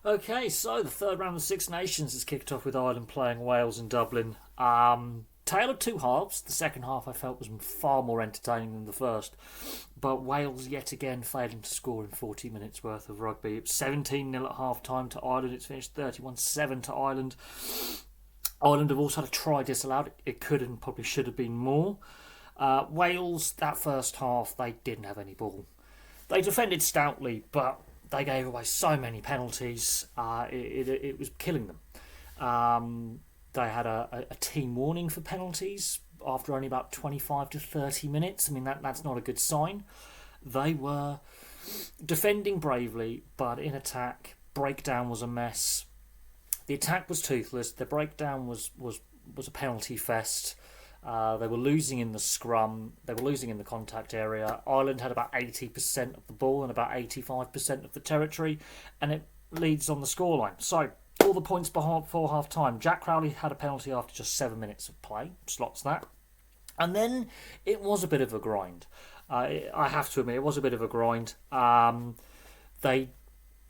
Okay, so the third round of the Six Nations has kicked off with Ireland playing Wales in Dublin. Tale of two halves. The second half I felt was far more entertaining than the first, but Wales yet again failing to score in 40 minutes worth of rugby. It was 17-0 at half time to Ireland. It's finished 31-7 to Ireland. Ireland have also had a try disallowed. It could and probably should have been more. Wales, that first half, they didn't have any ball. They defended stoutly, but they gave away so many penalties. It was killing them. They had a team warning for penalties after only about 25 to 30 minutes. I mean, that's not a good sign. They were defending bravely, but in attack, breakdown was a mess. The attack was toothless. The breakdown was a penalty fest. They were losing in the scrum. They were losing in the contact area. Ireland had about 80% of the ball and about 85% of the territory, and it leads on the scoreline. So, all the points before half time. Jack Crowley had a penalty after just 7 minutes of play. Slots that. And then it was a bit of a grind. I have to admit, it was a bit of a grind. They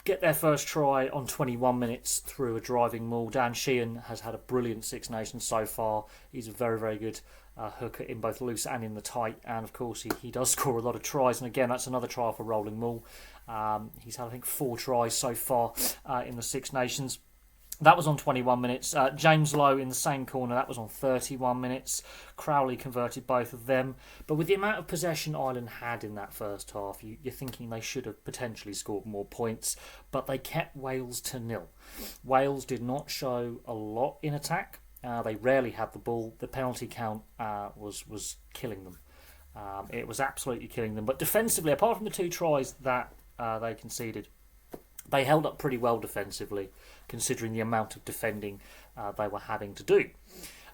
get their first try on 21 minutes through a driving maul. Dan Sheehan has had a brilliant Six Nations so far. He's a very, very good hooker in both loose and in the tight. And of course, he does score a lot of tries. And again, that's another try for rolling maul. He's had, I think, 4 tries so far in the Six Nations. That was on 21 minutes. James Lowe in the same corner, that was on 31 minutes. Crowley converted both of them. But with the amount of possession Ireland had in that first half, you're thinking they should have potentially scored more points. But they kept Wales to nil. Wales did not show a lot in attack. They rarely had the ball. The penalty count was killing them. It was absolutely killing them. But defensively, apart from the 2 tries that they conceded, they held up pretty well defensively, considering the amount of defending they were having to do.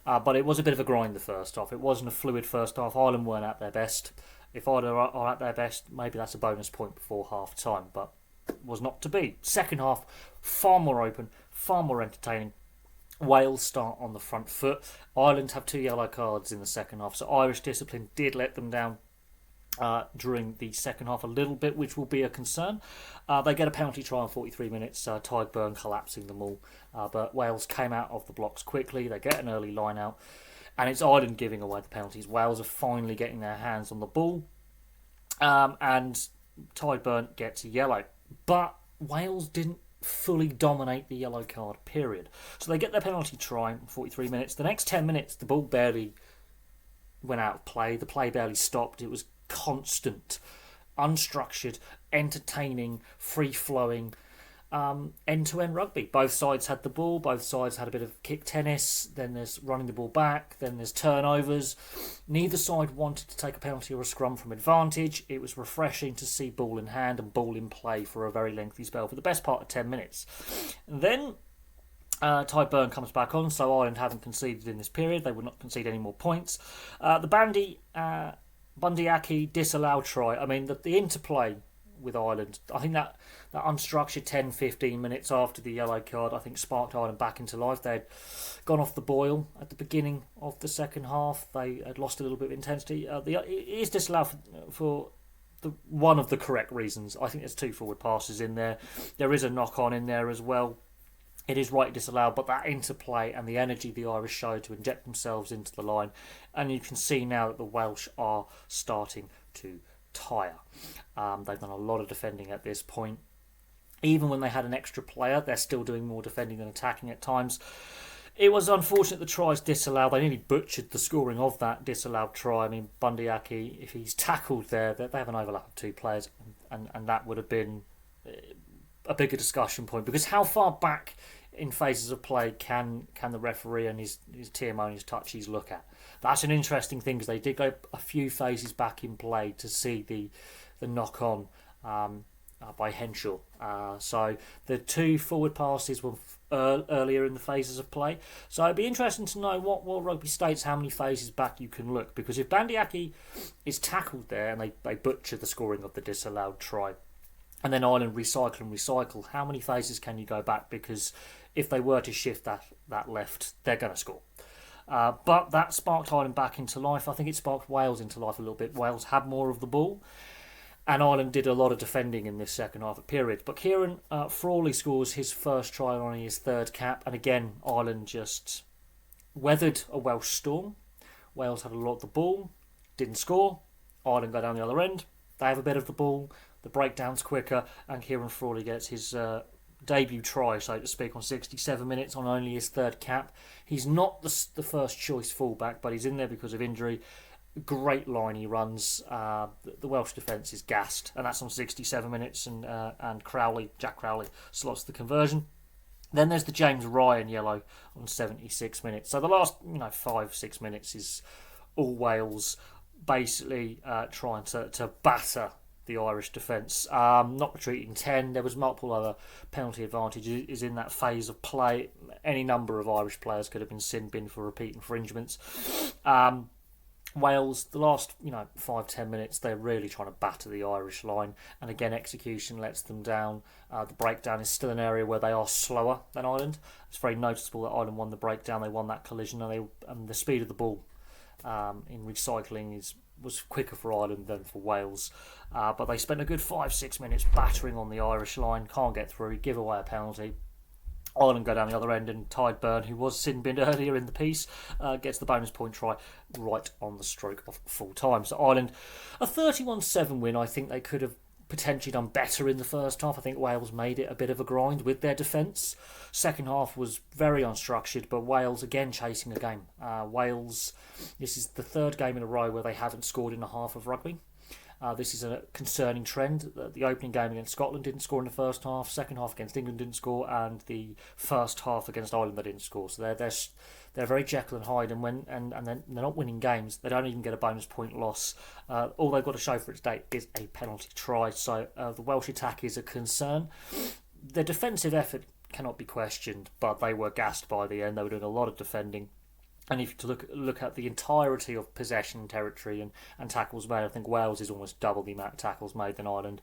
But it was a bit of a grind the first half. It wasn't a fluid first half. Ireland weren't at their best. If Ireland are at their best, maybe that's a bonus point before half time, but it was not to be. Second half, far more open, far more entertaining. Wales start on the front foot. Ireland have 2 yellow cards in the second half, so Irish discipline did let them down during the second half a little bit, which will be a concern. They get a penalty try in 43 minutes, Tyburn collapsing them all. But Wales came out of the blocks quickly. They get an early line out, and it's Ireland giving away the penalties. Wales are finally getting their hands on the ball, and Tyburn gets a yellow. But Wales didn't fully dominate the yellow card period. So they get their penalty try in 43 minutes. The next 10 minutes, the ball barely went out of play. The play barely stopped. It was constant, unstructured, entertaining, free-flowing, end-to-end rugby. Both sides had the ball, both sides had a bit of kick tennis, then there's running the ball back, then there's turnovers. Neither side wanted to take a penalty or a scrum from advantage. It was refreshing to see ball in hand and ball in play for a very lengthy spell, for the best part of 10 minutes. And then Tyburn comes back on, so Ireland haven't conceded in this period. They would not concede any more points. The Bundyaki disallowed try. I mean, the interplay with Ireland, I think that unstructured 10-15 minutes after the yellow card, I think sparked Ireland back into life. They'd gone off the boil at the beginning of the second half. They had lost a little bit of intensity. It is disallowed for one of the correct reasons. I think there's 2 forward passes in there. There is a knock-on in there as well. It is right disallowed, but that interplay and the energy the Irish showed to inject themselves into the line, and you can see now that the Welsh are starting to tire. They've done a lot of defending at this point. Even when they had an extra player, they're still doing more defending than attacking at times. It was unfortunate the tries disallowed. They nearly butchered the scoring of that disallowed try. I mean, Bundyaki, if he's tackled there, they have an overlap of 2 players, and that would have been a bigger discussion point, because how far back in phases of play can the referee and his TMO and his touchies look at? That's an interesting thing, because they did go a few phases back in play to see the knock on by Henshaw. So the 2 forward passes were earlier in the phases of play. So it'd be interesting to know what World Rugby states how many phases back you can look, because if Bandiaki is tackled there and they butcher the scoring of the disallowed try, and then Ireland recycle, how many phases can you go back? Because if they were to shift that left, they're going to score. But that sparked Ireland back into life. I think it sparked Wales into life a little bit. Wales had more of the ball. And Ireland did a lot of defending in this second half of period. But Kieran Frawley scores his first try on his third cap. And again, Ireland just weathered a Welsh storm. Wales had a lot of the ball, didn't score. Ireland go down the other end. They have a bit of the ball. The breakdown's quicker. And Kieran Frawley gets his debut try, so to speak, on 67 minutes on only his third cap. He's not the first choice fullback, but he's in there because of injury. Great line he runs. The Welsh defence is gassed, and that's on 67 minutes. And Jack Crowley slots the conversion. Then there's the James Ryan yellow on 76 minutes. So the last 5-6 minutes is all Wales basically trying to batter the Irish defence. Not retreating 10. There was multiple other penalty advantages in that phase of play. Any number of Irish players could have been sin-binned for repeat infringements. Wales, the last 5-10 minutes, they're really trying to batter the Irish line, and again execution lets them down. The breakdown is still an area where they are slower than Ireland. It's very noticeable that Ireland won the breakdown, they won that collision, and the speed of the ball in recycling was quicker for Ireland than for Wales. But they spent a good 5-6 minutes battering on the Irish line, can't get through, give away a penalty. Ireland go down the other end, and Tide Byrne, who was sin-binned earlier in the piece, gets the bonus point try right on the stroke of full time. So Ireland, a 31-7 win. I think they could have potentially done better in the first half. I think Wales made it a bit of a grind with their defence. Second half was very unstructured, but Wales again chasing a game. Wales, this is the third game in a row where they haven't scored in a half of rugby. This is a concerning trend. The opening game against Scotland didn't score in the first half. Second half against England didn't score, and the first half against Ireland they didn't score. So they're very Jekyll and Hyde, and they're not winning games. They don't even get a bonus point loss. All they've got to show for its date is a penalty try. So the Welsh attack is a concern. Their defensive effort cannot be questioned, but they were gassed by the end. They were doing a lot of defending. And if you look at the entirety of possession territory and tackles made, I think Wales is almost double the amount of tackles made than Ireland.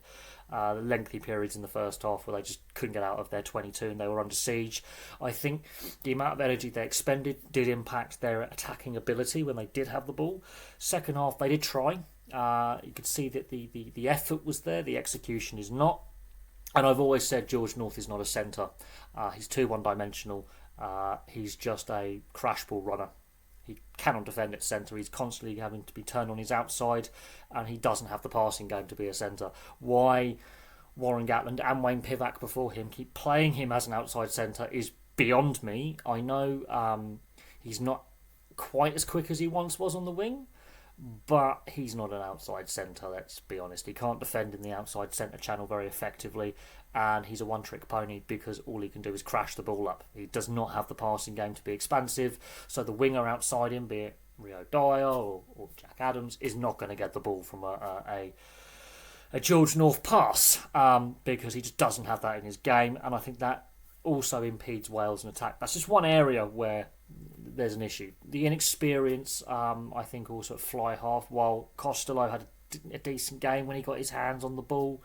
Lengthy periods in the first half where they just couldn't get out of their 22 and they were under siege. I think the amount of energy they expended did impact their attacking ability when they did have the ball. Second half, they did try. You could see that the effort was there, the execution is not. And I've always said George North is not a centre. He's too one-dimensional. He's just a crash ball runner. He cannot defend at centre. He's constantly having to be turned on his outside, and he doesn't have the passing game to be a centre. Why Warren Gatland and Wayne Pivac before him keep playing him as an outside centre is beyond me. I know he's not quite as quick as he once was on the wing, but he's not an outside centre, let's be honest. He can't defend in the outside centre channel very effectively, and he's a one-trick pony because all he can do is crash the ball up. He does not have the passing game to be expansive, so the winger outside him, be it Rio Dyer or Jack Adams, is not going to get the ball from a George North pass because he just doesn't have that in his game, and I think that also impedes Wales in attack. That's just one area where there's an issue. The inexperience, I think, also at fly half, while Costello had a decent game when he got his hands on the ball.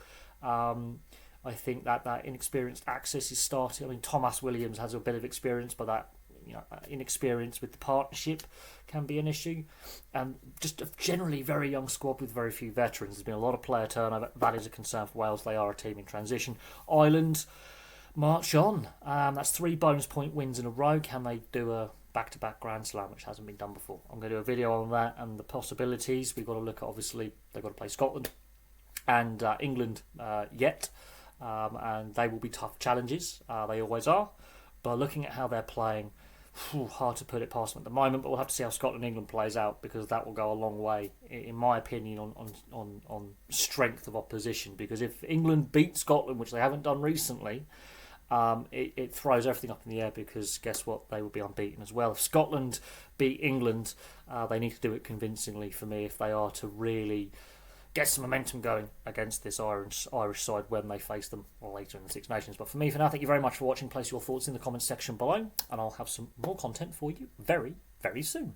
I think that inexperienced access is starting. I mean, Thomas Williams has a bit of experience, but that inexperience with the partnership can be an issue. And just a generally very young squad with very few veterans. There's been a lot of player turnover. That is a concern for Wales. They are a team in transition. Ireland march on. That's 3 bonus point wins in a row. Can they do a back-to-back Grand Slam, which hasn't been done before? I'm going to do a video on that and the possibilities. We've got to look at, obviously, they've got to play Scotland and England yet. And they will be tough challenges. They always are. But looking at how they're playing, hard to put it past them at the moment. But we'll have to see how Scotland and England plays out, because that will go a long way, in my opinion, on strength of opposition. Because if England beat Scotland, which they haven't done recently, it throws everything up in the air, because guess what? They will be unbeaten as well. If Scotland beat England, they need to do it convincingly for me if they are to really get some momentum going against this Irish side when they face them later in the Six Nations. But for me, for now, thank you very much for watching. Place your thoughts in the comments section below, and I'll have some more content for you very, very soon.